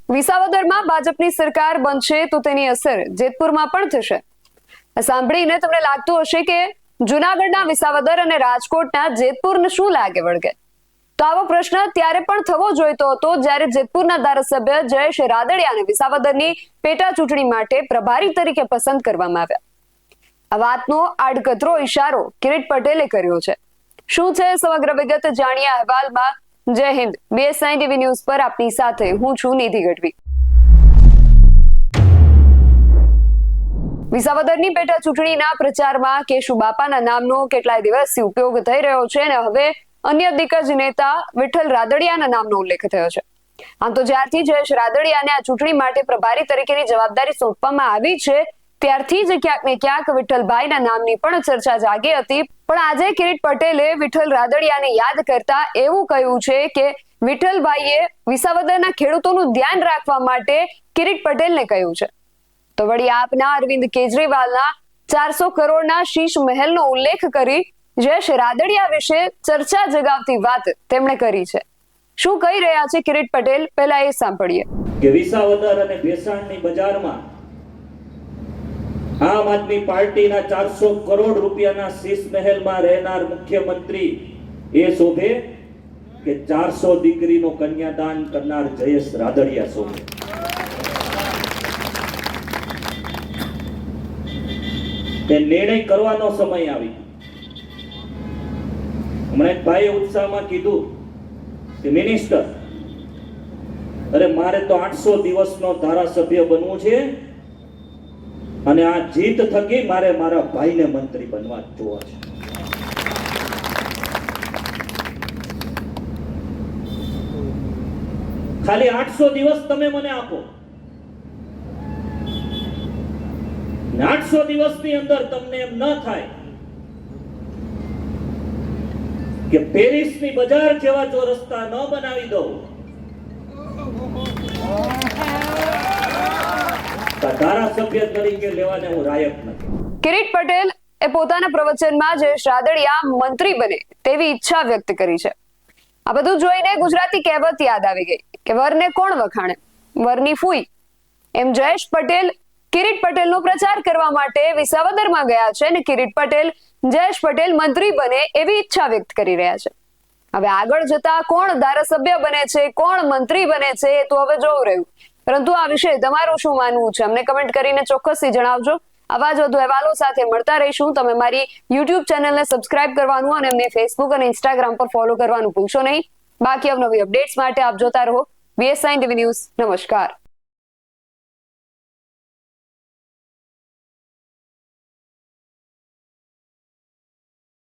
વિસાવદરમાં ભાજપની સરકાર બનશે તો તેની અસર જેતપુરમાં પણ થશે। સાંભળીને તમને લાગતું હશે કે જૂનાગઢના વિસાવદર અને રાજકોટના જેતપુરને શું લાગે વળગે? તો આવો પ્રશ્ન ત્યારે પણ થવો જોઈતો હતો જ્યારે જેતપુરના ધારાસભ્ય જયેશ રાદડિયાને વિસાવદરની પેટા ચૂંટણી માટે પ્રભારી તરીકે પસંદ કરવામાં આવ્યા। આ વાતનો આડકતરો ઇશારો કિરીટ પટેલે કર્યો છે। શું છે સમગ્ર વિગત જાણીએ અહેવાલમાં। જય હિન્દ, BSI TV ન્યૂઝ પર આપની સાથે હું છું નિધિ ગઢવી। વિસાવદરની પેટા ચૂંટણીના પ્રચારમાં કેશુબાપાના નામનો કેટલાય દિવસથી ઉપયોગ થઈ રહ્યો છે અને હવે અન્ય દિગ્ગજ નેતા વિઠ્ઠલ રાદડિયાના નામનો ઉલ્લેખ થયો છે। આમ તો જ્યારથી જયેશ રાદડિયાને આ ચૂંટણી માટે પ્રભારી તરીકેની જવાબદારી સોંપવામાં આવી છે ત્યારથી જ ક્યાંક ને ક્યાંક વિઠ્ઠલભાઈના નામની પણ ચર્ચા જાગી હતી। પણ આજે કિરીટ પટેલે વિઠ્ઠલ રાદડિયાને યાદ કરતા એવું કહ્યું છે કે વિઠ્ઠલભાઈએ વિસાવદરના ખેડૂતોનું ધ્યાન રાખવા માટે કિરીટ પટેલને કહ્યું છે। તો વળી આપના અરવિંદ કેજરીવાલના 400 કરોડના શીશ મહેલનો ઉલ્લેખ કરી જયેશ રાદડિયા વિશે ચર્ચા જગાવતી વાત તેમણે કરી છે। શું કહી રહ્યા છે કિરીટ પટેલ, પહેલા એ સાંભળીએ। કે વિસાવદર અને ભેસાણની બજારમાં આમ આદમી પાર્ટીના 400 કરોડ રૂપિયાના શીશ મહેલમાં રહેનાર મુખ્યમંત્રી એ શોભે કે 400 દીકરીનો કન્યાદાન કરનાર જયેશ રાદડિયા શોભે। તે નિર્ણય કરવાનો સમય આવી। હમણાં એક ભાઈએ ઉત્સાહમાં કીધું કે મિનિસ્ટર, અરે મારે તો 800 દિવસનો ધારાસભ્ય બનવું છે અને આ જીત થકી મારે મારા ભાઈને મંત્રી બનવા જોવા છે। ખાલી 800 દિવસ તમે મને આપો, 800 દિવસની અંદર તમને એમ ન થાય કે પેરિસની બજાર જેવા જો રસ્તા ન બનાવી દઉં ધારાસભ્ય તરીકે લેવાને હું લાયક નથી। કિરીટ પટેલ એ પોતાના પ્રવચનમાં જયેશ રાદડિયા મંત્રી બને તેવી ઈચ્છા વ્યક્ત કરી છે। આ બધું જોઈને ગુજરાતી કહેવત યાદ આવી ગઈ કે વરને કોણ વખાણે, વરની ફૂઈ। એમ જયેશ પટેલ કિરીટ પટેલનો પ્રચાર કરવા માટે વિસાવદરમાં ગયા છે અને કિરીટ પટેલ જયેશ પટેલ મંત્રી બને એવી ઈચ્છા વ્યક્ત કરી રહ્યા છે। હવે આગળ જતા કોણ ધારાસભ્ય બને છે, કોણ મંત્રી બને છે એ તો હવે જોવું રહ્યું, પરંતુ આ વિશે તમારું શું માનવું છે અમને કમેન્ટ કરીને ચોક્કસથી જણાવજો। આવા જ વધુ અહેવાલો સાથે મળતા રહીશું। તમે મારી YouTube ચેનલને સબસ્ક્રાઇબ કરવાનું અને અમને Facebook અને Instagram પર ફોલો કરવાનું ભૂલશો નહીં। બાકી અવનવી અપડેટ્સ માટે આપ જોતા રહો BSI TV ન્યૂઝ। નમસ્કાર।